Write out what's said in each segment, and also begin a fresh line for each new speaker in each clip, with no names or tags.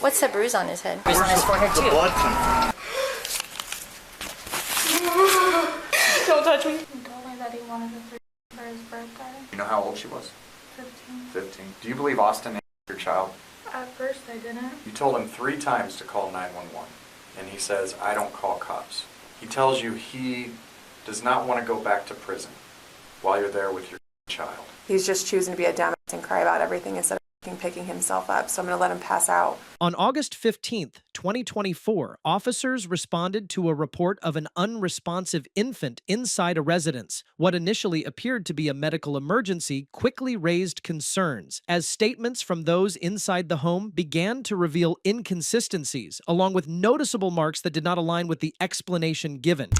What's the bruise on his head? Bruise on his forehead too.
The blood come from?
Don't touch me. He told me that he wanted a 3 for his birthday.
You know how old she was?
15.
15. Do you believe Austin is your child?
At first I didn't.
You told him 3 times to call 911, and he says, I don't call cops. He tells you he does not want to go back to prison while you're there with your child.
He's just choosing to be a dumbass and cry about everything instead of picking himself up, so I'm going to let him pass out.
On August 15th, 2024, officers responded to a report of an unresponsive infant inside a residence. What initially appeared to be a medical emergency quickly raised concerns, as statements from those inside the home began to reveal inconsistencies, along with noticeable marks that did not align with the explanation given.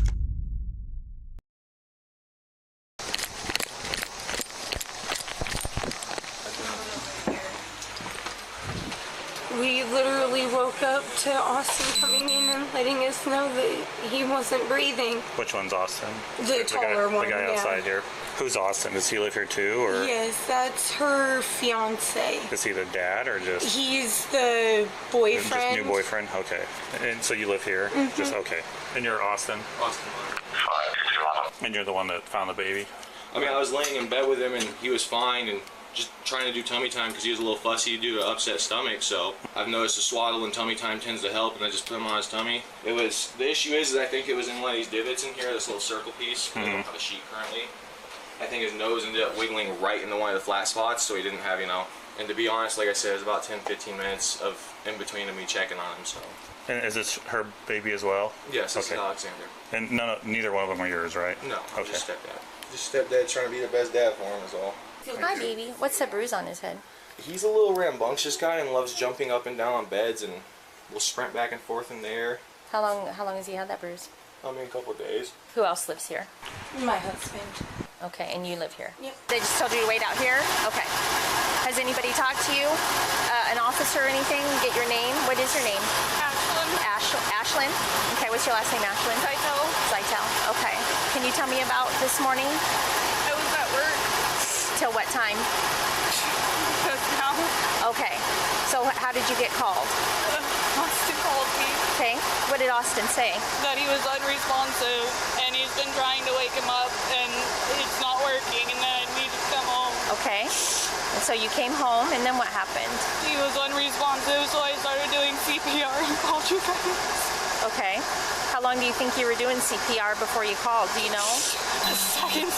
We literally woke up to Austin coming in and letting us know that he wasn't breathing.
Which one's Austin?
The taller one,
The guy outside here. Who's Austin? Does he live here too, or?
Yes, that's her fiance.
Is he the dad, or just?
He's the boyfriend.
Just new boyfriend? Okay. And so you live here?
Mm-hmm.
Just, okay. And you're Austin? Austin. And you're the one that found the baby?
I mean, I was laying in bed with him and he was fine and just trying to do tummy time because he was a little fussy due to upset stomach. So I've noticed a swaddle and tummy time tends to help, and I just put him on his tummy. The issue is I think it was in one of these divots in here, this little circle piece. I don't have a sheet currently. I think his nose ended up wiggling right into one of the flat spots, so he didn't have, and to be honest, like I said, it was about 10-15 minutes of in between of me checking on him. So.
And is this her baby as well?
Yes, this is Alexander.
And neither one of them are yours, right?
No,
okay.
Just stepdad. Just stepdad trying to be the best dad for him is all.
Hi, baby. What's the bruise on his head?
He's a little rambunctious guy and loves jumping up and down on beds, and will sprint back and forth in the air.
How long has he had that bruise?
I mean, a couple of days.
Who else lives here?
My husband.
Okay, and you live here?
Yep.
They just told you to wait out here? Okay. Has anybody talked to you? An officer or anything? Get your name? What is your name?
Ashlyn.
Ashlyn? Okay, what's your last name, Ashlyn?
Zeitel.
Zeitel. Okay. Can you tell me about this morning?
I was at work.
Till what time?
Just now.
Okay. So how did you get called?
Austin called me.
Okay. What did Austin say?
That he was unresponsive and he's been trying to wake him up and it's not working and that I need to come home.
Okay. And so you came home and then what happened?
He was unresponsive, so I started doing CPR and called you guys.
Okay. How long do you think you were doing CPR before you called? Do you know?
Seconds.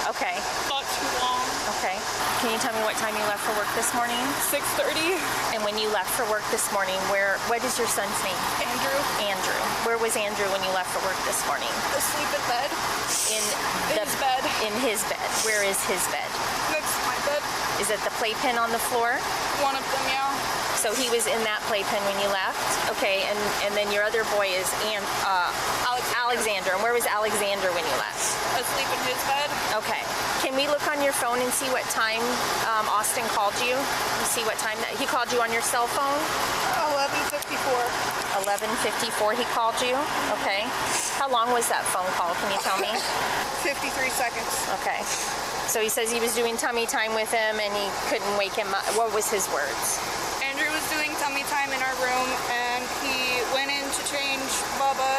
Okay.
Not too long.
Okay. Can you tell me what time you left for work this morning?
6:30.
And when you left for work this morning, what is your son's name?
Andrew.
Andrew. Where was Andrew when you left for work this morning?
Asleep in bed.
In
his bed.
In his bed. Where is his bed?
Next to my bed.
Is it the playpen on the floor?
One of them, yeah.
So he was in that playpen when you left? Okay, and then your other boy is Alexander. And where was Alexander when you left?
Asleep in his bed.
Okay. Can we look on your phone and see what time Austin called you? And see what time that he called you on your cell phone?
11:54.
11:54 he called you? Okay. How long was that phone call? Can you tell me?
53 seconds.
Okay. So he says he was doing tummy time with him and he couldn't wake him up. What was his words?
Andrew was doing tummy time in our room and he went in to change Bubba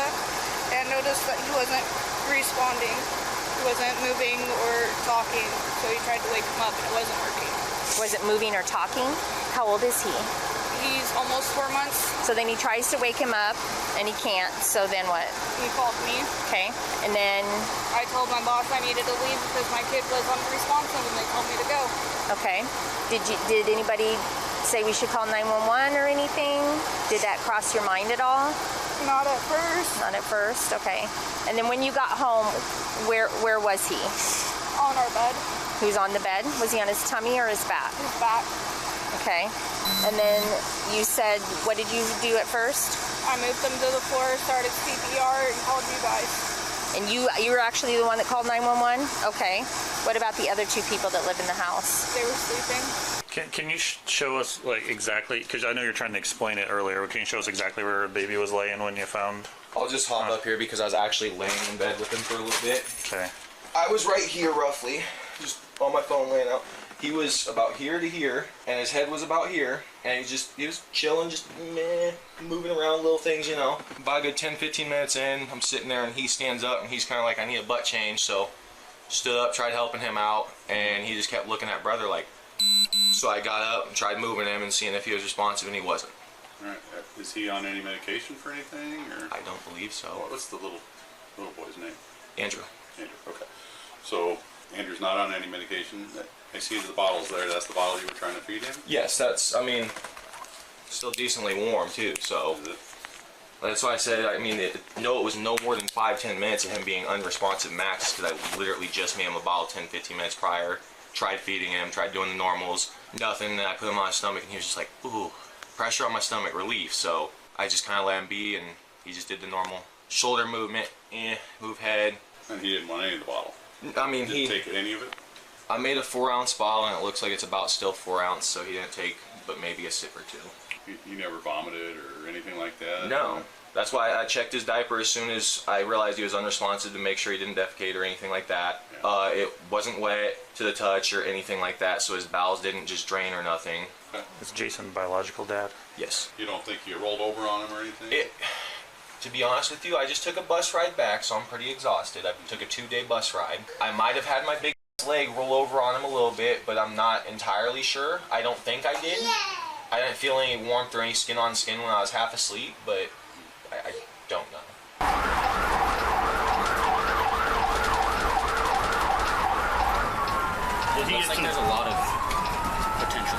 and noticed that he wasn't responding. He wasn't moving or talking, so he tried to wake him up and it wasn't working.
Wasn't moving or talking? How old is he?
He's almost 4 months.
So then he tries to wake him up and he can't, so then what?
He called me.
Okay, and then?
I told my boss I needed to leave because my kid was unresponsive and they told me to go.
Okay. Did anybody say we should call 911 or anything? Did that cross your mind at all?
Not at first.
Not at first, okay. And then when you got home, where was he?
On our bed.
He was on the bed? Was he on his tummy or his back?
His back.
Okay. And then you said, what did you do at first?
I moved him to the floor, started CPR, and called you guys.
And you were actually the one that called 911? Okay. What about the other 2 people that live in the house?
They were sleeping.
Can you show us exactly, because I know you're trying to explain it earlier, but can you show us exactly where baby was laying when you found?
I'll just hop up here because I was actually laying in bed with him for a little bit.
Okay.
I was right here roughly, just on my phone laying out. He was about here to here, and his head was about here, and he was chilling, just moving around little things, you know. About a good 10-15 minutes in, I'm sitting there and he stands up and he's kind of like, I need a butt change, so stood up, tried helping him out, and he just kept looking at brother like. So I got up and tried moving him and seeing if he was responsive, and he wasn't.
All right. Is he on any medication for anything, or?
I don't believe so.
What's the little boy's name?
Andrew.
Andrew. Okay. So Andrew's not on any medication. I see the bottles there. That's the bottle you were trying to feed him?
Yes, that's, I mean, still decently warm too, so. That's why I said, I mean, it was no more than 5-10 minutes of him being unresponsive max, because I literally just made him a bottle 10-15 minutes prior, tried feeding him, tried doing the normals, nothing, and then I put him on his stomach and he was just like, ooh, pressure on my stomach, relief. So I just kind of let him be, and he just did the normal shoulder movement, move head.
And he didn't want any of the bottle?
I mean,
he didn't take any of it?
I made a 4-ounce bottle, and it looks like it's about still 4 ounce, so he didn't take but maybe a sip or two.
He never vomited or anything like that?
No. That's why I checked his diaper as soon as I realized he was unresponsive to make sure he didn't defecate or anything like that. Yeah. It wasn't wet to the touch or anything like that, so his bowels didn't just drain or nothing.
Okay.
Is Jason biological dad?
Yes.
You don't think you rolled over on him or anything?
To be honest with you, I just took a bus ride back, so I'm pretty exhausted. I took a 2-day bus ride. I might have had my big leg roll over on him a little bit, but I'm not entirely sure. I don't think I did. I didn't feel any warmth or any skin on skin when I was half asleep, but I don't know.
Looks like there's a lot of potential.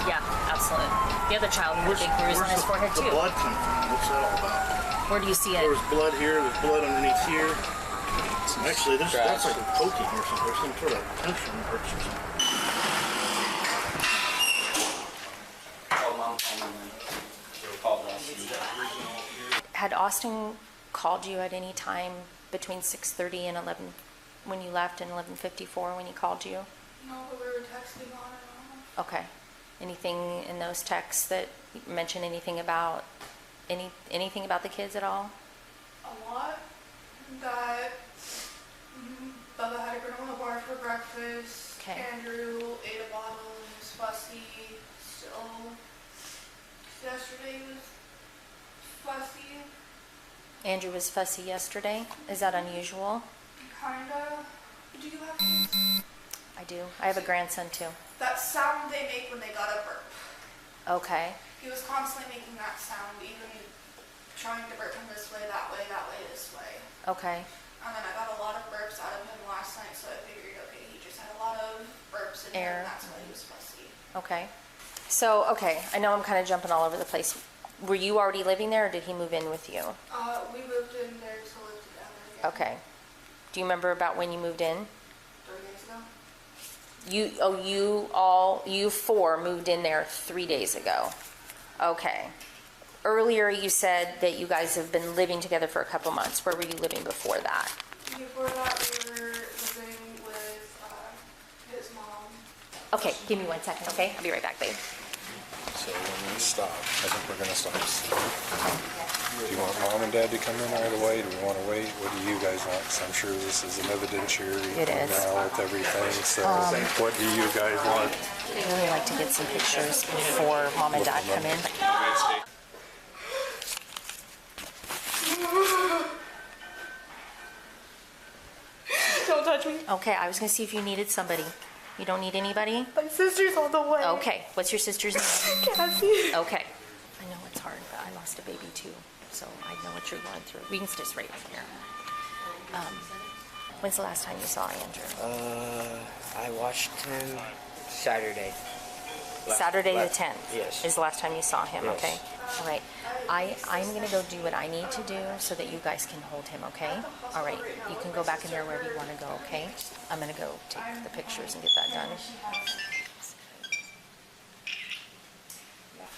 Yeah, absolutely. The other child had a big bruise on his forehead too.
Where's the blood come from? What's that all about?
Where do you see it?
There's blood here, there's blood underneath here. Actually, that's like a poking or something, or some sort of tension hurts or something.
Had Austin called you at any time between 6:30 and 11 when you left, and 11:54 when he called you?
No, but we were texting on and on.
Okay. Anything in those texts that mention anything about anything about the kids at all?
A lot. That Bubba had a granola bar for breakfast.
Okay.
Andrew ate a bottle and was fussy. Still, yesterday was fussy.
Andrew was fussy yesterday. Is that unusual?
Kinda. Do you have kids?
I do. I have a grandson too.
That sound they make when they gotta burp.
Okay.
He was constantly making that sound, even trying to burp him this way, this way.
Okay.
And then I got a lot of burps out of him last night, so I figured, okay, he just had a lot of burps in
Air.
him, and that's why he was fussy.
Okay. So, okay, I know I'm kind of jumping all over the place. Were you already living there, or did he move in with you?
We moved in there to live together again.
Okay. Do you remember about when you moved in?
3 days ago.
You four moved in there 3 days ago. Okay. Earlier you said that you guys have been living together for a couple months. Where were you living before that?
Before that, we were living with his mom.
Okay, give me 1 second, okay? I'll be right back, babe.
So when we stop, I think we're going to stop. Do you want mom and dad to come in right away? Do we want to wait? What do you guys want? 'Cause I'm sure this is an evidentiary
It is.
now with everything. So what do you guys want?
I'd really like to get some pictures before mom and dad come in.
Don't touch me.
Okay, I was gonna see if you needed somebody. You don't need anybody?
My sister's on the way.
Okay, what's your sister's name?
Cassie.
Okay. I know it's hard, but I lost a baby too, so I know what you're going through. We can just right here. When's the last time you saw Andrew?
I watched him Saturday.
Saturday the 10th?
Yes.
Is the last time you saw him,
Yes.
okay? All right. I'm going to go do what I need to do so that you guys can hold him, okay? All right. You can go back in there wherever you want to go, okay? I'm going to go take the pictures and get that done.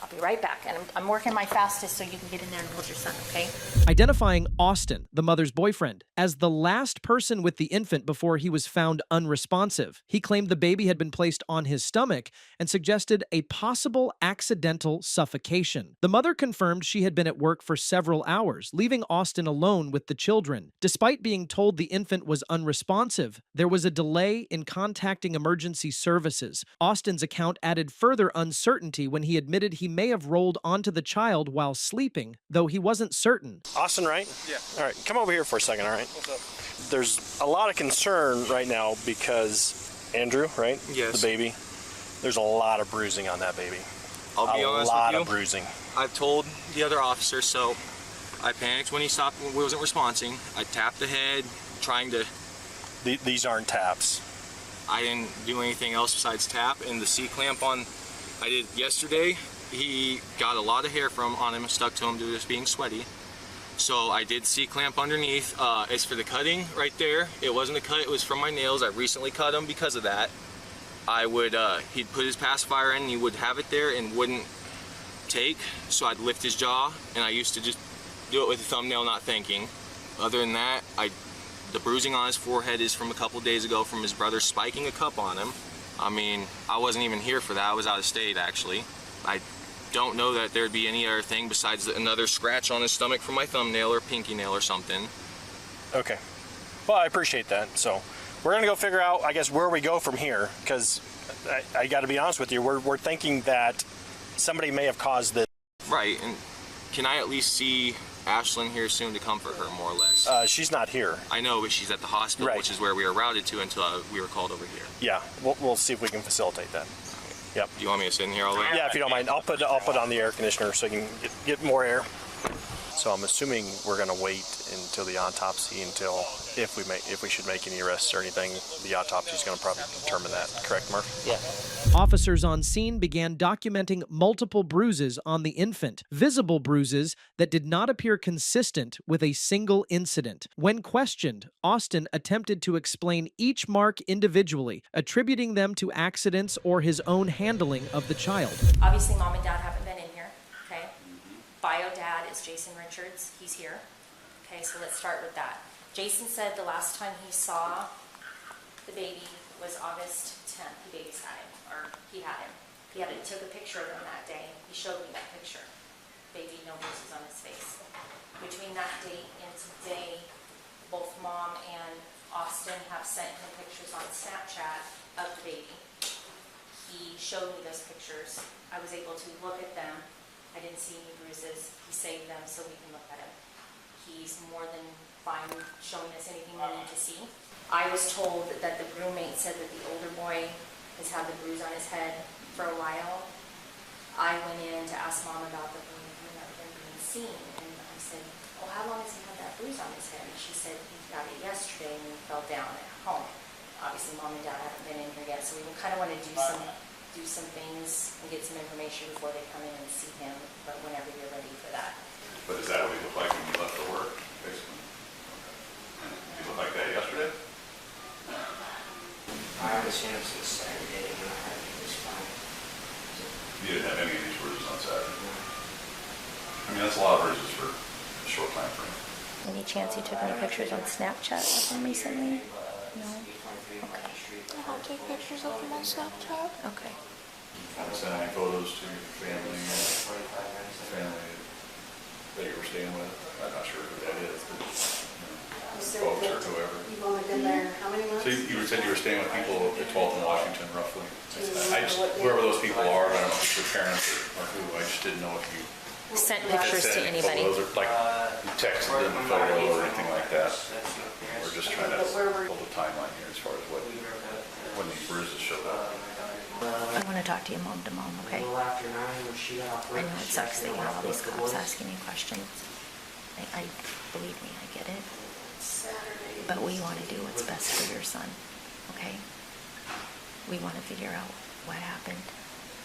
I'll be right back. And I'm working my fastest so you can get in there and hold your son, okay?
Identifying Austin, the mother's boyfriend, as the last person with the infant before he was found unresponsive. He claimed the baby had been placed on his stomach and suggested a possible accidental suffocation. The mother confirmed she had been at work for several hours, leaving Austin alone with the children. Despite being told the infant was unresponsive, there was a delay in contacting emergency services. Austin's account added further uncertainty when he admitted he may have rolled onto the child while sleeping, though he wasn't certain.
Austin, right?
Yeah.
All right, come over here for a second, all right?
What's up?
There's a lot of concern right now because Andrew, right?
Yes.
The baby. There's a lot of bruising on that baby.
I'll be honest with you.
A lot of bruising.
I've told the other officer, so I panicked when he wasn't responding. I tapped the head, trying to...
These aren't taps.
I didn't do anything else besides tap, and the C-clamp I did yesterday, he got a lot of hair on him, stuck to him due to just being sweaty. So I did C-clamp underneath. It's for the cutting right there. It wasn't a cut, it was from my nails. I recently cut them because of that. He'd put his pacifier in and he would have it there and wouldn't take, so I'd lift his jaw, and I used to just do it with a thumbnail, not thinking. Other than that, the bruising on his forehead is from a couple days ago from his brother spiking a cup on him. I mean, I wasn't even here for that. I was out of state, actually. I don't know that there'd be any other thing besides another scratch on his stomach from my thumbnail or pinky nail or something.
Okay. Well, I appreciate that. So we're going to go figure out, I guess, where we go from here, because I got to be honest with you, we're thinking that somebody may have caused this.
Right, and can I at least see Ashlyn here soon to comfort her, more or less?
She's not here.
I know, but she's at the hospital,
Right.
which is where we were routed to until we were called over here.
Yeah, we'll see if we can facilitate that. Yep.
Do you want me to sit in here all the way?
Yeah, if you don't mind. I'll put on the air conditioner so you can get more air. So I'm assuming we're going to wait until the autopsy, until if we should make any arrests or anything, the autopsy is going to probably determine that. Correct, Mark?
Yeah.
Officers on scene began documenting multiple bruises on the infant, visible bruises that did not appear consistent with a single incident. When questioned, Austin attempted to explain each mark individually, attributing them to accidents or his own handling of the child.
Obviously, mom and dad haven't been in here, okay? Bio dad is Jason Richards. He's here. Okay, so let's start with that. Jason said the last time he saw the baby was August 10th. He babysat him, or he had him. He took a picture of him that day. He showed me that picture. Baby, no bruises on his face. Between that date and today, both mom and Austin have sent him pictures on Snapchat of the baby. He showed me those pictures. I was able to look at them. I didn't see any bruises. He saved them so we can look at him. He's more than fine showing us anything we need to see. I was told that the roommate said that the older boy has had the bruise on his head for a while. I went in to ask mom about the bruise being seen, and I said, "Oh, how long has he had that bruise on his head?" And she said he got it yesterday and he fell down at home. Obviously, mom and dad haven't been in here yet, so we kind of want to do some things and get some information before they come in and see him, but whenever you're ready for that.
But is that what he looked like when you left for work, basically? Okay. Did he look like that yesterday?
I haven't seen him since Saturday, and I had him fine.
You didn't have any of these bruises on Saturday? I mean, that's a lot of bruises for a short time frame.
Any chance you took any pictures on Snapchat of him recently? No? Okay.
I don't take pictures of him on Snapchat.
Okay.
Want to send any photos to your family that you were staying with? I'm not sure who that is, but folks or whoever.
You've only been there how many months?
So you said you were staying with people at 12th and Washington, roughly. Whoever those people are, I don't know if it's your parents or who, I just didn't know if you
Sent pictures to anybody.
Photos or like you texted them a photo or anything like that. We're just trying to hold a timeline here as far as when these bruises showed up.
I want to talk to you mom to mom, okay? I know it sucks that you have all these cops asking you questions. I believe me, I get it. But we want to do what's best for your son, okay? We want to figure out what happened,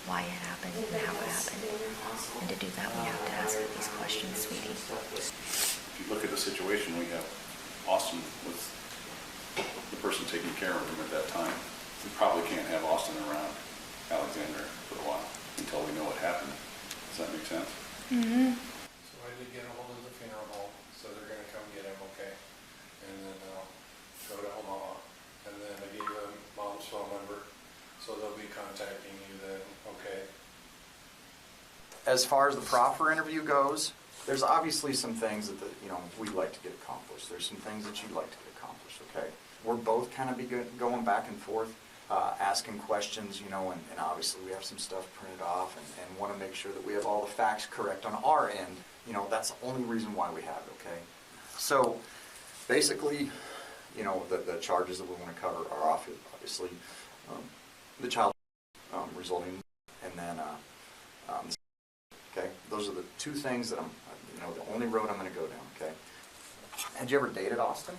why it happened, and how it happened. And to do that, we have to ask these questions, sweetie.
If you look at the situation, we have Austin was the person taking care of him at that time. We probably can't have Austin around Alexander for a while until we know what happened. Does that make sense?
Mm-hmm.
So I did get a hold of the funeral home, so they're gonna come get him, okay? And then I'll go to Omaha. And then I gave them mom's phone number, so they'll be contacting you then, okay?
As far as the proffer interview goes, there's obviously some things that we'd like to get accomplished. There's some things that you'd like to get accomplished, okay? We're both kind of going back and forth, asking questions, and obviously we have some stuff printed off and want to make sure that we have all the facts correct on our end. That's the only reason why we have it, okay? So basically, the charges that we want to cover are obviously the child resulting, and then okay, those are the two things that the only road I'm going to go down, okay? Had you ever dated Austin?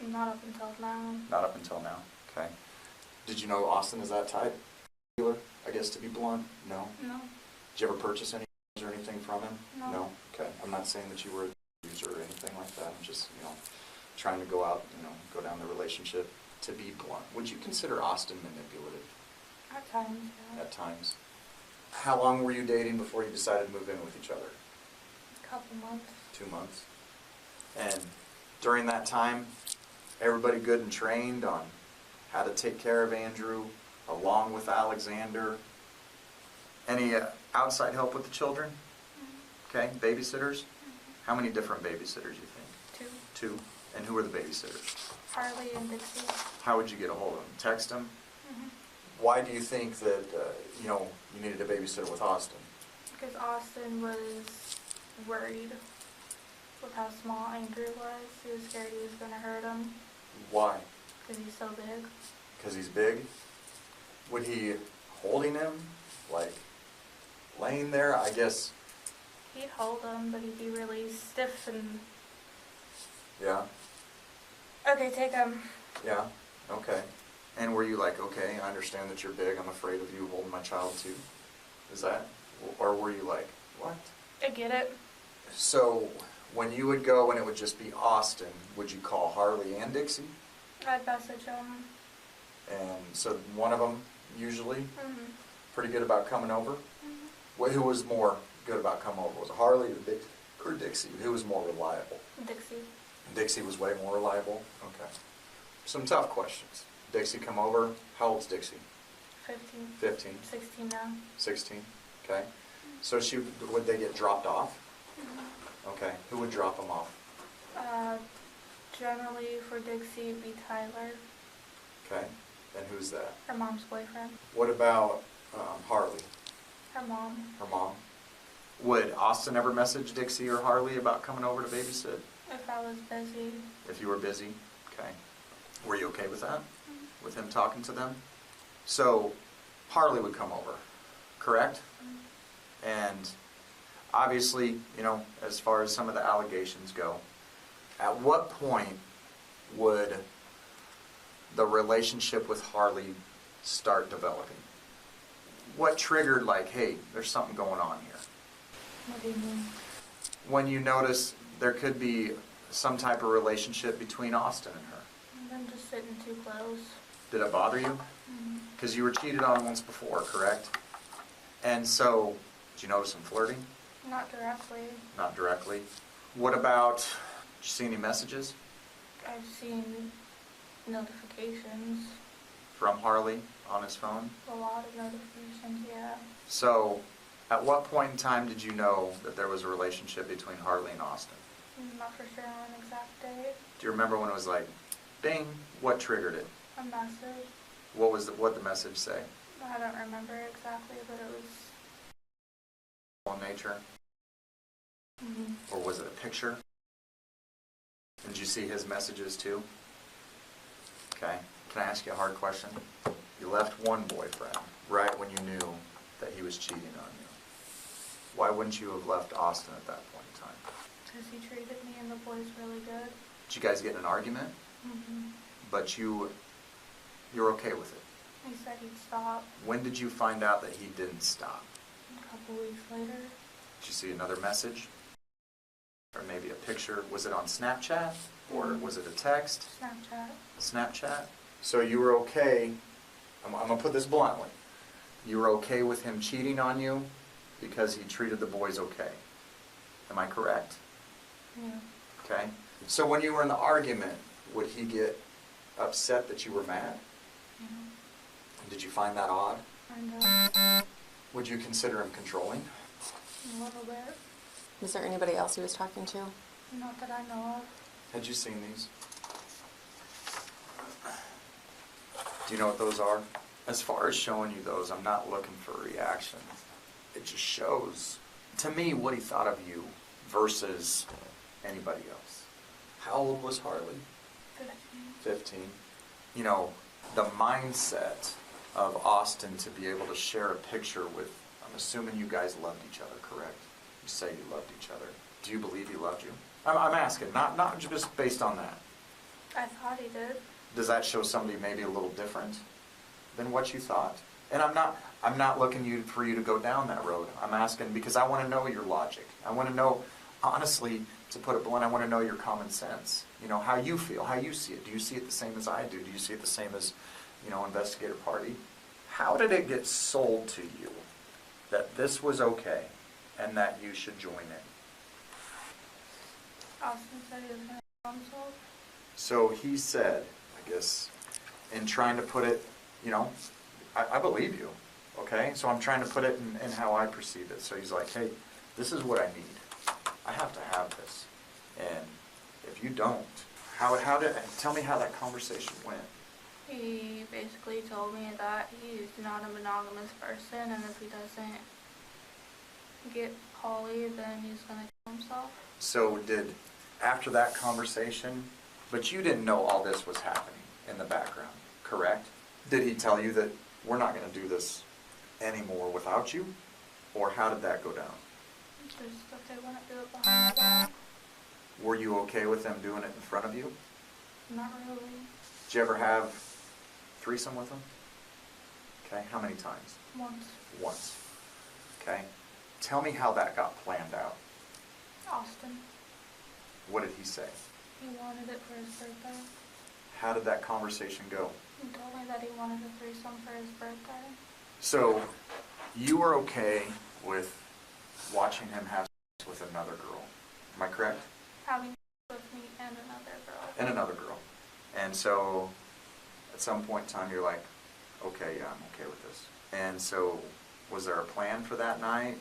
Not up until now.
Not up until now, okay. Did you know Austin is that type? I guess, to be blunt? No?
No.
Did you ever purchase any or anything from him?
No.
Okay. I'm not saying that you were a user or anything like that. I'm just, trying to go out, go down the relationship. To be blunt, would you consider Austin manipulative?
At times, yeah.
At times. How long were you dating before you decided to move in with each other?
A couple months.
2 months. And during that time, everybody good and trained on how to take care of Andrew, along with Alexander. Any outside help with the children? Okay, babysitters? How many different babysitters you think?
2.
2. And who are the babysitters?
Harley and Dixie.
How would you get a hold of them? Text them?
Mm-hmm.
Why do you think that, you needed a babysitter with Austin?
Because Austin was worried with how small Andrew was. He was scared he was going to hurt him.
Why?
Because he's so big.
Because he's big? Would he holding him? Like, laying there? I guess.
He'd hold him, but he'd be really stiff and...
Yeah?
Okay, take him.
Yeah? Okay. And were you like, okay, I understand that you're big, I'm afraid of you holding my child too? Is that? Or were you like, what?
I get it.
So, when you would go and it would just be Austin, would you call Harley and Dixie?
I'd message him.
And so one of them, usually,
Mm-hmm.
pretty good about coming over?
Mm-hmm.
Who was more good about coming over? Was it Harley or Dixie? Who was more reliable?
Dixie.
Dixie was way more reliable? Okay. Some tough questions. Dixie come over. How old's Dixie?
15.
15.
16 now.
16. Okay. So would they get dropped off?
Mm-hmm.
Okay. Who would drop them off?
Generally for Dixie it'd be Tyler.
Okay. And who's that?
Her mom's boyfriend.
What about Harley?
Her mom.
Her mom? Would Austin ever message Dixie or Harley about coming over to babysit?
If I was busy.
If you were busy? Okay. Were you okay with that? Mm-hmm. With him talking to them? So, Harley would come over, correct? Mm-hmm. And obviously, as far as some of the allegations go, at what point would the relationship with Harley start developing? What triggered, like, hey, there's something going on here?
What do you mean?
When you notice there could be some type of relationship between Austin and her.
I'm just sitting too close.
Did it bother you? Because you were cheated on once before, correct? And so, did you notice him flirting?
Not directly.
Not directly. What about, did you see any messages?
I've seen notifications.
From Harley on his phone?
A lot of notifications, yeah.
So, at what point in time did you know that there was a relationship between Harley and Austin?
I'm not for sure on an exact date.
Do you remember when it was like, bing, what triggered it?
A message.
What the message say?
I don't remember exactly, but it was...
In nature?
Mm-hmm.
Or was it a picture? Did you see his messages too? Okay. Can I ask you a hard question? You left one boyfriend right when you knew that he was cheating on you. Why wouldn't you have left Austin at that point in time?
Because he treated me and the boys really good.
Did you guys get in an argument?
Mm-hmm.
But you're okay with it?
He said he'd stop.
When did you find out that he didn't stop?
A couple weeks later.
Did you see another message? Or maybe a picture? Was it on Snapchat? Or was it a text?
Snapchat.
Snapchat? So you were okay, I'm going to put this bluntly, you were okay with him cheating on you because he treated the boys okay. Am I correct?
Yeah.
Okay. So when you were in the argument, would he get upset that you were mad?
Yeah.
Did you find that odd?
I know.
Would you consider him controlling?
A little bit.
Was there anybody else he was talking to?
Not that I know of.
Had you seen these? Do you know what those are? As far as showing you those, I'm not looking for a reaction. It just shows, to me, what he thought of you versus anybody else. How old was Harley?
15.
15. You know, the mindset of Austin to be able to share a picture with, I'm assuming you guys loved each other, correct? You say you loved each other. Do you believe he loved you? I'm asking, not just based on that.
I thought he did.
Does that show somebody maybe a little different than what you thought? And I'm not looking for you to go down that road. I'm asking because I want to know your logic. I want to know, honestly, to put it blunt, I want to know your common sense. You know, how you feel, how you see it. Do you see it the same as I do? Do you see it the same as, you know, investigator party? How did it get sold to you that this was okay and that you should join in?
Austin said he was going to kill himself.
So he said, I guess, in trying to put it, you know, I believe you, okay? So I'm trying to put it in how I perceive it. So he's like, hey, this is what I need. I have to have this. And if you don't, tell me how that conversation went.
He basically told me that he's not a monogamous person, and if he doesn't get Holly, then he's going to kill himself.
So after that conversation, but you didn't know all this was happening in the background, correct? Did he tell you that we're not going to do this anymore without you? Or how did that go down?
It's just that they wouldn't do it behind my back.
Were you okay with them doing it in front of you?
Not really.
Did you ever have threesome with them? Okay, how many times?
Once.
Once. Okay. Tell me how that got planned out.
Austin.
What did he say?
He wanted it for his birthday.
How did that conversation go?
He told me that he wanted a threesome for his birthday.
So, you were okay with watching him have sex with another girl. Am I correct?
Having sex with me and another girl.
And another girl. And so, at some point in time, you're like, okay, yeah, I'm okay with this. And so, was there a plan for that night?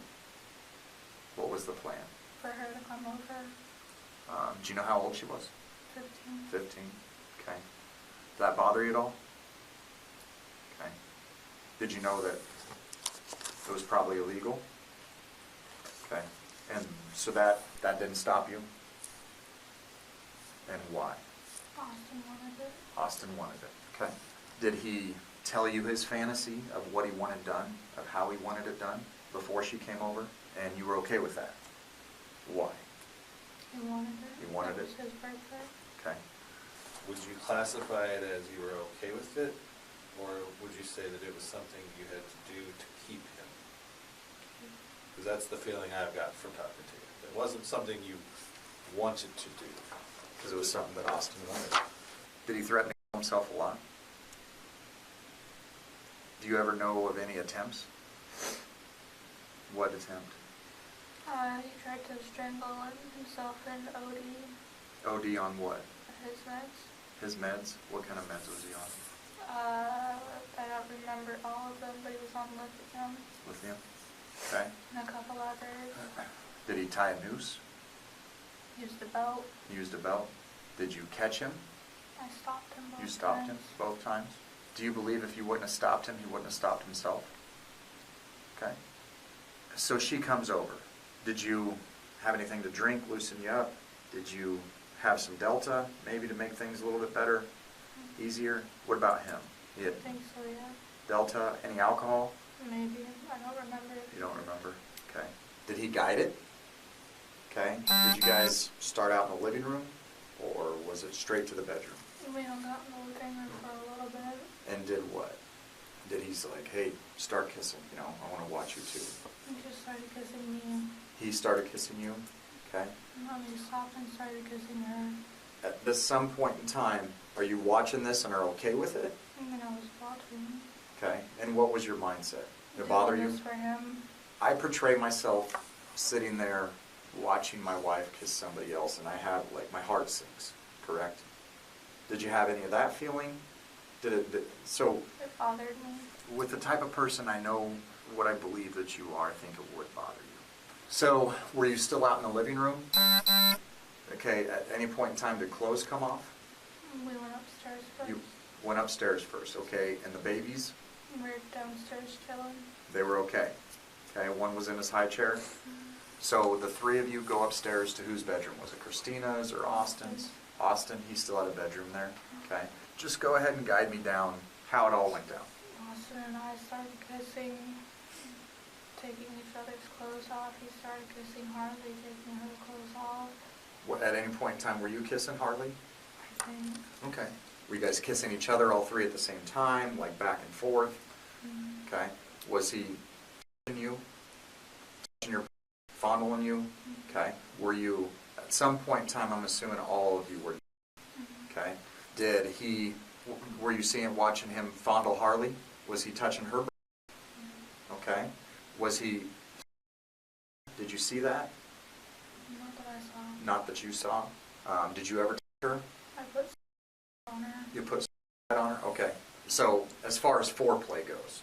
What was the plan?
For her to come over.
Do you know how old she was?
15.
15. Okay. Did that bother you at all? Okay. Did you know that it was probably illegal? Okay. And so that didn't stop you? And why?
Austin wanted it.
Austin wanted it. Okay. Did he tell you his fantasy of what he wanted done, of how he wanted it done before she came over? And you were okay with that? Why?
He wanted it.
He wanted
It
it?
was his birthday.
Okay.
Would you classify it as you were okay with it, or would you say that it was something you had to do to keep him? Because that's the feeling I've got from talking to you. It wasn't something you wanted to do.
Because it was something that Austin wanted. Did he threaten to kill himself a lot? Do you ever know of any attempts? What attempt?
He tried to strangle himself in OD.
OD on what?
His meds.
His meds? What kind of meds was he on?
I don't remember all of them, but he was on lithium.
Lithium? Okay.
And a couple others.
Did he tie a noose?
Used a belt.
He used a belt? Did you catch him?
I stopped him both
You stopped
times.
him both times? Do you believe if you wouldn't have stopped him, he wouldn't have stopped himself? Okay. So she comes over. Did you have anything to drink, loosen you up? Did you have some Delta, maybe to make things a little bit better, easier? What about him? He had
I think so, yeah.
Delta, any alcohol?
Maybe. I don't remember.
You don't remember? Okay. Did he guide it? Okay. Did you guys start out in the living room, or was it straight to the bedroom?
We hung out in the living room for a little bit.
And did what? Did he's like, hey, start kissing, you know, I want to watch you too.
He just started kissing me.
He started kissing you, okay?
And then he stopped and started kissing her.
At this some point in time, are you watching this and are okay with it?
And then I was watching.
Okay. And what was your mindset? Did it bother you?
This for him.
I portray myself sitting there watching my wife kiss somebody else, and I have, like, my heart sinks, correct? Did you have any of that feeling? So,
It bothered me.
with the type of person I know what I believe that you are, I think it would bother you. So, were you still out in the living room? Okay, at any point in time did clothes come off?
We went upstairs first.
You went upstairs first, okay, and the babies?
We were downstairs chilling.
They were okay. Okay, one was in his high chair. So the three of you go upstairs to whose bedroom? Was it Christina's or Austin's? Austin, he still had a bedroom there. Okay. Just go ahead and guide me down how it all went down.
Austin and I started kissing, taking each other's clothes off. He started kissing Harley, taking her clothes off.
At any point in time, were you kissing Harley?
I think.
Okay. Were you guys kissing each other, all three at the same time, like back and forth? Okay. Was he touching you? Touching your, fondling you? Okay. Were you, at some point in time, I'm assuming all of you were, okay. Were you watching him fondle Harley? Was he touching her? Okay. Did you see that?
Not that I saw.
Not that you saw. Did you ever touch her?
I put on her.
You put on her? Okay. So, as far as foreplay goes,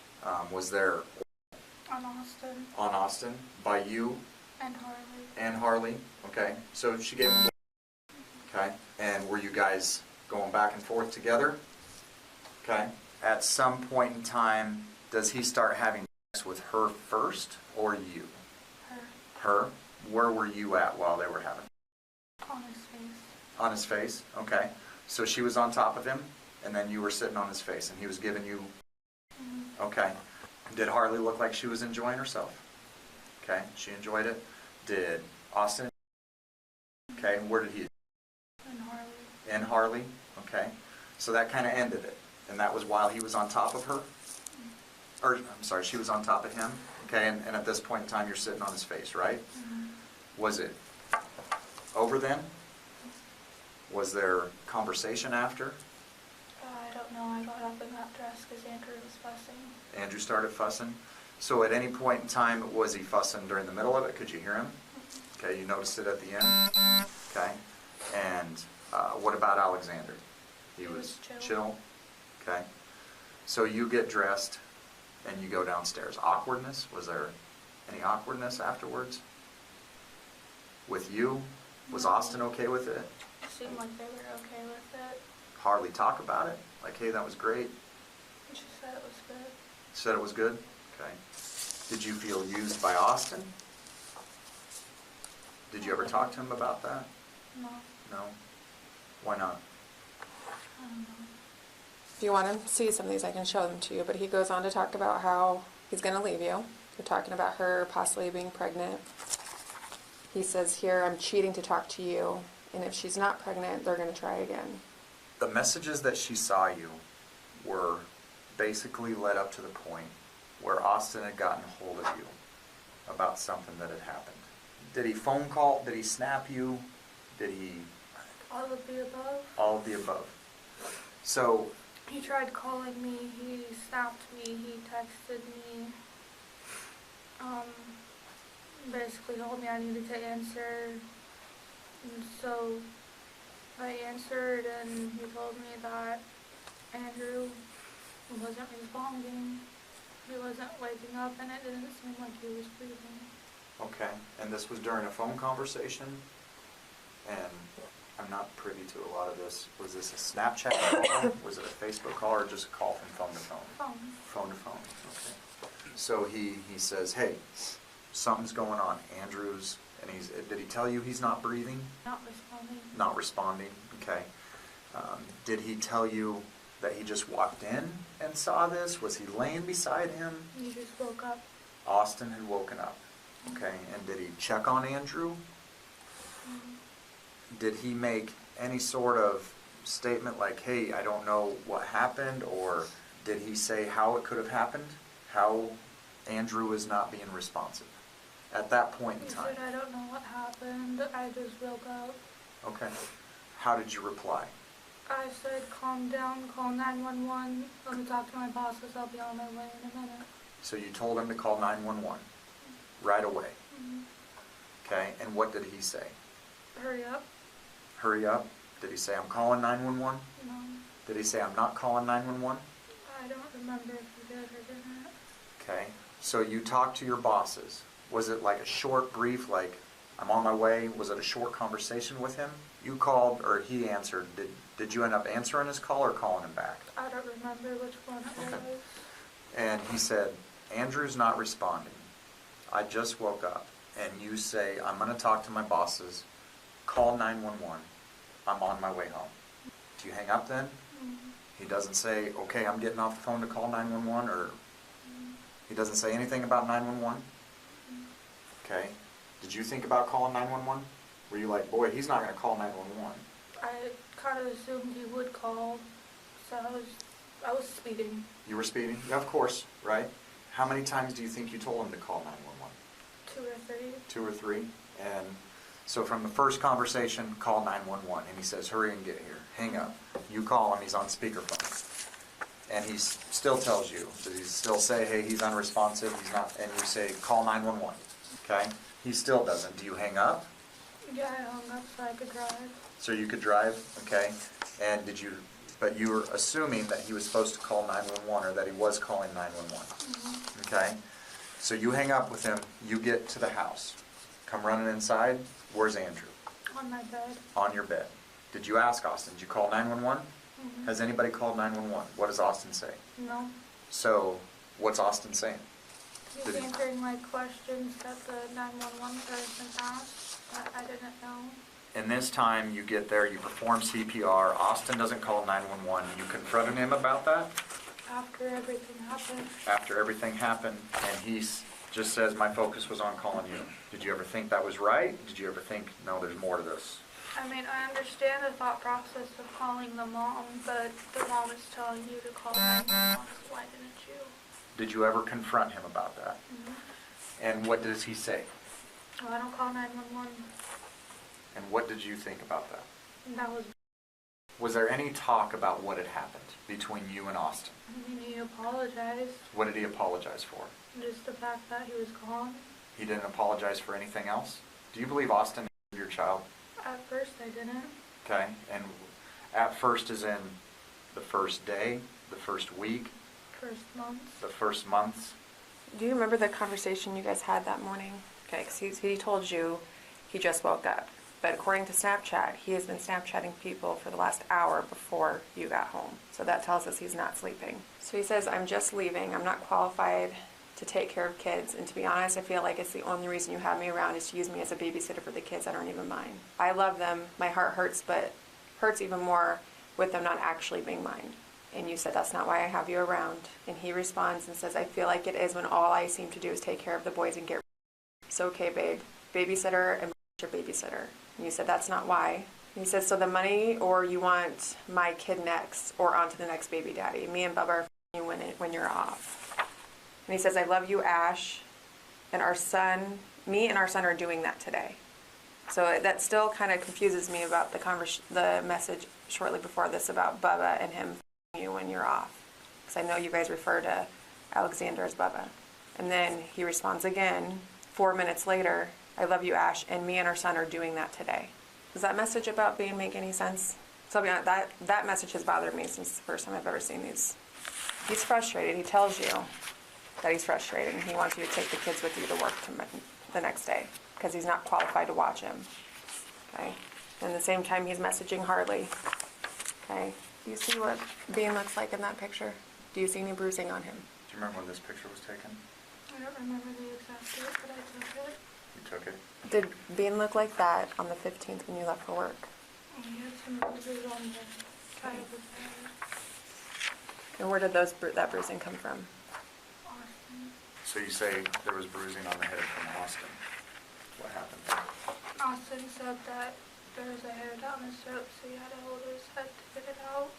was there
On Austin.
on Austin by you
And Harley.
and Harley? Okay. So she gave him. Okay. And were you guys going back and forth together? Okay. At some point in time, does he start having sex with her first or you?
Her.
Her? Where were you at while they were having?
On his face.
On his face? Okay. So she was on top of him, and then you were sitting on his face, and he was giving you... Okay. Did Harley look like she was enjoying herself? Okay. She enjoyed it. Did Austin? Okay. And where did he?
And Harley.
In Harley? Okay. So that kind of ended it. And that was while he was on top of her? Or, I'm sorry, she was on top of him? Okay. And at this point in time, you're sitting on his face, right? Was it over then? Was there conversation after?
I don't know. I got up and got dressed because Andrew was fussing.
Andrew started fussing. So at any point in time, was he fussing during the middle of it? Could you hear him? Okay, you noticed it at the end? Okay. And what about Alexander? He was chill? Okay. So you get dressed and you go downstairs. Awkwardness? Was there any awkwardness afterwards? With you? Was Austin okay with it?
It seemed like they were okay with it.
Hardly talk about it? Like, hey, that was great?
She said it was good.
Said it was good? Okay. Did you feel used by Austin? Did you ever talk to him about that?
No.
No? Why not?
I don't know.
If you want to see some of these, I can show them to you. But he goes on to talk about how he's going to leave you. You're talking about her possibly being pregnant. He says here, I'm cheating to talk to you. And if she's not pregnant, they're going to try again.
The messages that she saw you were basically led up to the point where Austin had gotten hold of you about something that had happened. Did he phone call? Did he snap you? Did he...
All of the above.
All of the above. So...
He tried calling me. He snapped me. He texted me. Basically told me I needed to answer. And so I answered, and he told me that Andrew wasn't responding. He wasn't waking up, and it didn't seem like he was breathing.
Okay, and this was during a phone conversation, and I'm not privy to a lot of this. Was this a Snapchat call? Was it a Facebook call, or just a call from phone to phone?
Phone.
Phone to phone, okay. So he says, hey, something's going on. Andrew's, and did he tell you he's not breathing?
Not responding.
Not responding, okay. Did he tell you that he just walked in and saw this? Was he laying beside him?
He just woke up.
Austin had woken up, okay. And did he check on Andrew? Did he make any sort of statement like, hey, I don't know what happened, or did he say how it could have happened? How Andrew is not being responsive at that point in time?
He said, I don't know what happened. I just woke up.
Okay. How did you reply?
I said, calm down, call 911. Let me talk to my bosses. I'll be on my way in a minute.
So you told him to call 911. right away. Okay, and what did he say?
Hurry up.
Hurry up. Did he say, I'm calling 911?
No.
Did he say, I'm not calling 911?
I don't remember if he did or didn't.
Okay, so you talked to your bosses. Was it like a short, brief, like, I'm on my way? Was it a short conversation with him? You called or he answered. Did you end up answering his call or calling him back?
I don't remember which one it was.
And he said, Andrew's not responding. I just woke up. And you say, I'm going to talk to my bosses. Call 911. I'm on my way home. Do you hang up then? He doesn't say, okay, I'm getting off the phone to call 911, or he doesn't say anything about 911? Okay. Did you think about calling 911? Were you like, boy, he's not going to call 911?
I kind of assumed he would call, so I was speeding.
You were speeding? Yeah, of course, right? How many times do you think you told him to call 911?
2 or 3.
2 or 3? And so from the first conversation, call 911, and he says, hurry and get here. Hang up. You call him, he's on speakerphone. And he still tells you, does he still say, hey, he's unresponsive, he's not, and you say, call 911, okay? He still doesn't. Do you hang up?
Yeah, I hung up so I could drive.
So you could drive, okay? And but you were assuming that he was supposed to call 911, or that he was calling 911, okay? So you hang up with him, you get to the house. Come running inside, where's Andrew?
On my bed.
On your bed. Did you ask Austin, did you call 911? Has anybody called 911? What does Austin say?
No.
So, what's Austin saying?
He's answering my questions that the 911 person asked that I didn't know.
And this time you get there, you perform CPR, Austin doesn't call 911, you confronted him about that?
After everything happened.
After everything happened, and he just says, my focus was on calling you. Did you ever think that was right? Did you ever think, no, there's more to this?
I mean, I understand the thought process of calling the mom, but the mom is telling you to call 911, so why didn't you?
Did you ever confront him about that? And what does he say?
Oh, I don't call 911.
And what did you think about that?
That was...
Was there any talk about what had happened between you and Austin?
I mean, he apologized.
What did he apologize for?
Just the fact that he was gone.
He didn't apologize for anything else? Do you believe Austin is your child?
At first I didn't.
Okay, and at first is in the first day, the first week,
First month.
the first months?
Do you remember the conversation you guys had that morning? Okay, because he told you he just woke up. But according to Snapchat, he has been Snapchatting people for the last hour before you got home. So that tells us he's not sleeping. So he says, I'm just leaving. I'm not qualified to take care of kids. And to be honest, I feel like it's the only reason you have me around is to use me as a babysitter for the kids that aren't even mine. I love them. My heart hurts, but hurts even more with them not actually being mine. And you said, that's not why I have you around. And he responds and says, I feel like it is when all I seem to do is take care of the boys and get... It's okay, babe. Babysitter and your babysitter. And you said, that's not why. And he says, so the money, or you want my kid next, or on to the next baby daddy. Me and Bubba are you when you're off. And he says, I love you, Ash, and our son, me and our son are doing that today. So that still kind of confuses me about the message shortly before this about Bubba and him you when you're off. Because I know you guys refer to Alexander as Bubba. And then he responds again, 4 minutes later, I love you, Ash, and me and our son are doing that today. Does that message about being make any sense? So I'll be honest, that message has bothered me since the first time I've ever seen these. He's frustrated. He tells you that he's frustrated and he wants you to take the kids with you to work the next day because he's not qualified to watch him. Okay? And at the same time, he's messaging Harley. Okay? Do you see what Bean looks like in that picture? Do you see any bruising on him?
Do you remember when this picture was taken?
I don't remember the exact date, but I took it.
You took it?
Did Bean look like that on the 15th when you left for work?
He had some bruises on the side of his head.
And where did that bruising come from?
Austin.
So you say there was bruising on the head from Austin. What happened there?
Austin said that there was a hair down his throat, so he had to hold his head to get it out.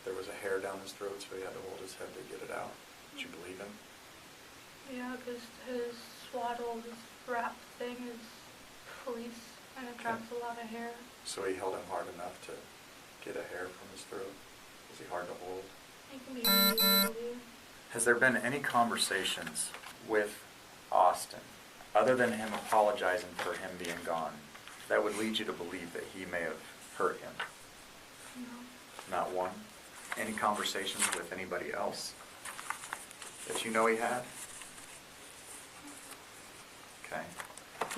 There was a hair down his throat, so he had to hold his head to get it out. Did you believe him?
Yeah, because his swaddle, his wrap thing is fleece, and it traps a lot of hair.
So he held him hard enough to get a hair from his throat? Was he hard to hold?
He can be really.
Has there been any conversations with Austin other than him apologizing for him being gone, that would lead you to believe that he may have hurt him? No. Not one? Any conversations with anybody else that you know he had? Okay.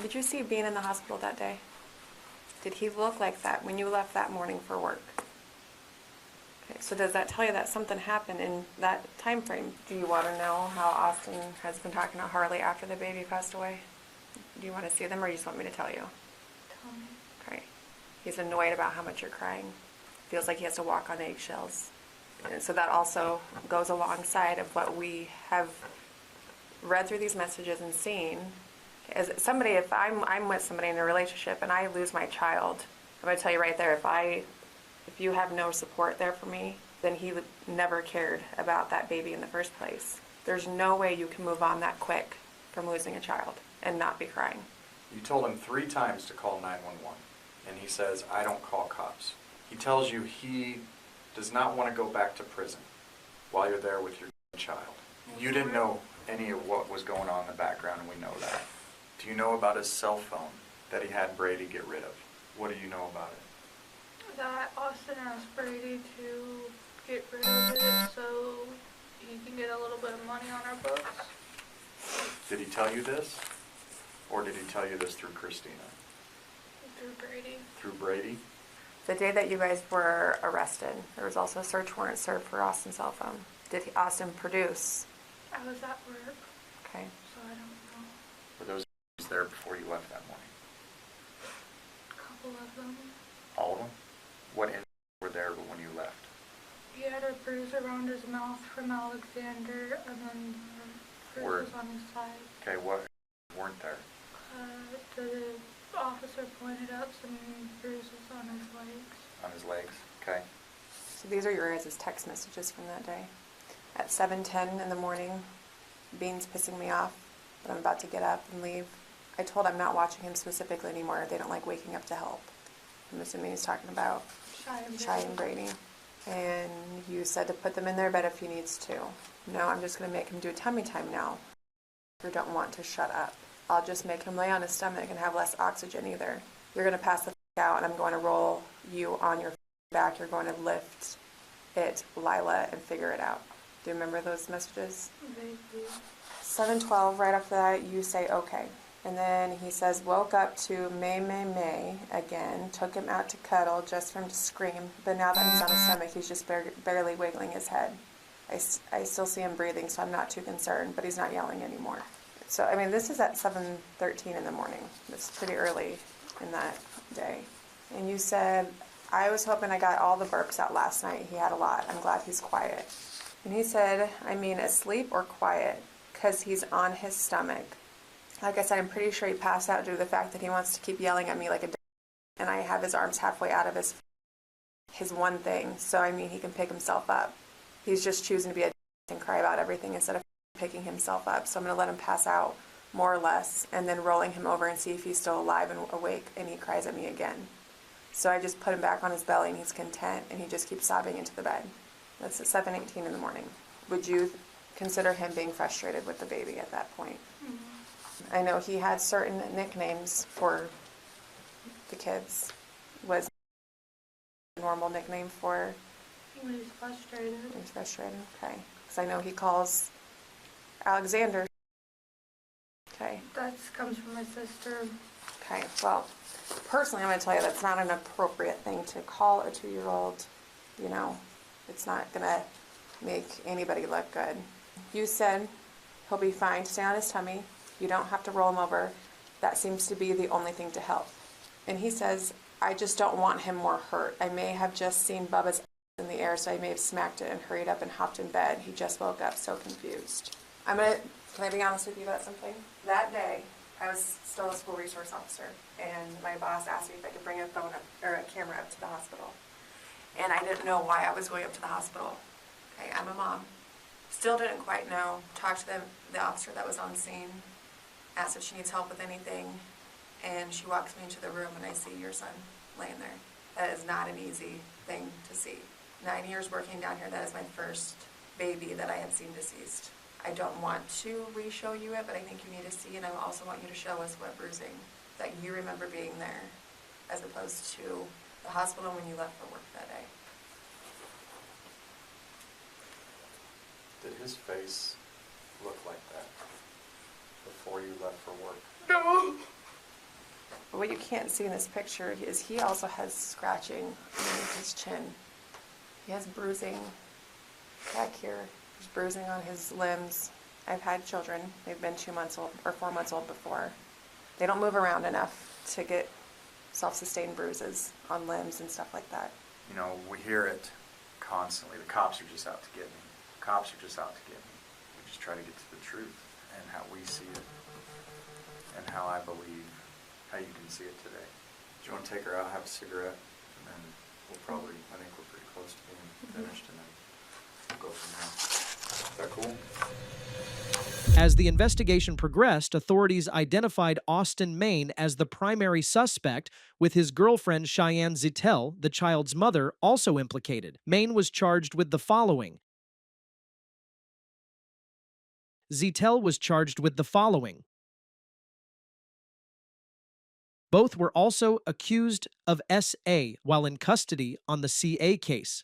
Did you see Bean in the hospital that day? Did he look like that when you left that morning for work? Okay, so does that tell you that something happened in that time frame? Do you want to know how Austin has been talking to Harley after the baby passed away? Do you want to see them, or do you just want me to tell you?
Tell me.
Okay. He's annoyed about how much you're crying. Feels like he has to walk on eggshells. And so that also goes alongside of what we have read through these messages and seen. As somebody, if I'm with somebody in a relationship and I lose my child, I'm going to tell you right there, if you have no support there for me, then he never cared about that baby in the first place. There's no way you can move on that quick from losing a child and not be crying.
You told him 3 times to call 911, and he says, I don't call cops. He tells you he does not want to go back to prison while you're there with your child. You didn't know any of what was going on in the background, and we know that. Do you know about his cell phone that he had Brady get rid of? What do you know about it?
That Austin asked Brady to get rid of it so he can get a little bit of money on our books.
Did he tell you this? Or did he tell you this through Christina?
Through Brady.
Through Brady?
The day that you guys were arrested, there was also a search warrant served for Austin's cell phone. Did Austin produce?
I was at work.
Okay.
So I don't know.
Were those there before you left that morning?
A couple of them.
All of them? What were there when you left?
He had a bruise around his mouth from Alexander, and then bruises on his side.
Okay, what weren't there?
The officer pointed out some bruises on his legs.
On his legs, okay.
So these are your guys' text messages from that day. At 7:10 in the morning, Bean's pissing me off, but I'm about to get up and leave. I told I'm not watching him specifically anymore. They don't like waking up to help. I'm assuming he's talking about Shy and Brady. And you said to put them in their bed if he needs to. No, I'm just going to make him do tummy time now. You don't want to shut up. I'll just make him lay on his stomach and have less oxygen either. You're going to pass the out, and I'm going to roll you on your back. You're going to lift it, Lila, and figure it out. Do you remember those messages?
Vaguely.
7:12, right after that, you say okay. And then he says, woke up to May again, took him out to cuddle just for him to scream. But now that he's on his stomach, he's just barely wiggling his head. I still see him breathing, so I'm not too concerned, but he's not yelling anymore. So, I mean, this is at 7:13 in the morning. It's pretty early in that day. And you said, I was hoping I got all the burps out last night. He had a lot. I'm glad he's quiet. And he said, I mean, asleep or quiet? Because he's on his stomach. Like I said, I'm pretty sure he passed out due to the fact that he wants to keep yelling at me like a and I have his arms halfway out of his one thing. So, I mean, he can pick himself up. He's just choosing to be a and cry about everything instead of picking himself up. So I'm going to let him pass out more or less and then rolling him over and see if he's still alive and awake, and he cries at me again. So I just put him back on his belly and he's content, and he just keeps sobbing into the bed. That's at 7:18 in the morning. Would you consider him being frustrated with the baby at that point? Mm-hmm. I know he had certain nicknames for the kids. Was a normal nickname for?
When he's frustrated.
When he's frustrated, okay. Because I know he calls Alexander. Okay.
That comes from my sister.
Okay, well, personally, I'm going to tell you that's not an appropriate thing to call a 2-year-old. You know, it's not going to make anybody look good. You said he'll be fine to stay on his tummy. You don't have to roll him over. That seems to be the only thing to help. And he says, I just don't want him more hurt. I may have just seen Bubba's in the air, so I may have smacked it and hurried up and hopped in bed. He just woke up so confused. Can I be honest with you about something? That day, I was still a school resource officer, and my boss asked me if I could bring a phone up, or a camera up to the hospital. And I didn't know why I was going up to the hospital. Okay, I'm a mom. Still didn't quite know. Talked to the officer that was on scene, asked if she needs help with anything, and she walks me into the room and I see your son laying there. That is not an easy thing to see. 9 years working down here, that is my first baby that I have seen deceased. I don't want to re-show you it, but I think you need to see, and I also want you to show us what bruising that you remember being there, as opposed to the hospital when you left for work that day.
Did his face look like that before you left for work?
No. But what you can't see in this picture is he also has scratching underneath his chin. He has bruising back here. There's bruising on his limbs. I've had children. They've been 2 months old or 4 months old before. They don't move around enough to get self-sustained bruises on limbs and stuff like that.
You know, we hear it constantly. The cops are just out to get me. The cops are just out to get me. We just try to get to the truth and how we see it and how I believe how you can see it today. Do you want to take her out, have a cigarette, and then we'll probably, I think we're pretty close to being finished, and then we'll go from there. Is that cool?
As the investigation progressed, authorities identified Austin Main as the primary suspect, with his girlfriend Cheyenne Zittel, the child's mother, also implicated. Main was charged with the following. Zittel was charged with the following. Both were also accused of SA while in custody on the CA case.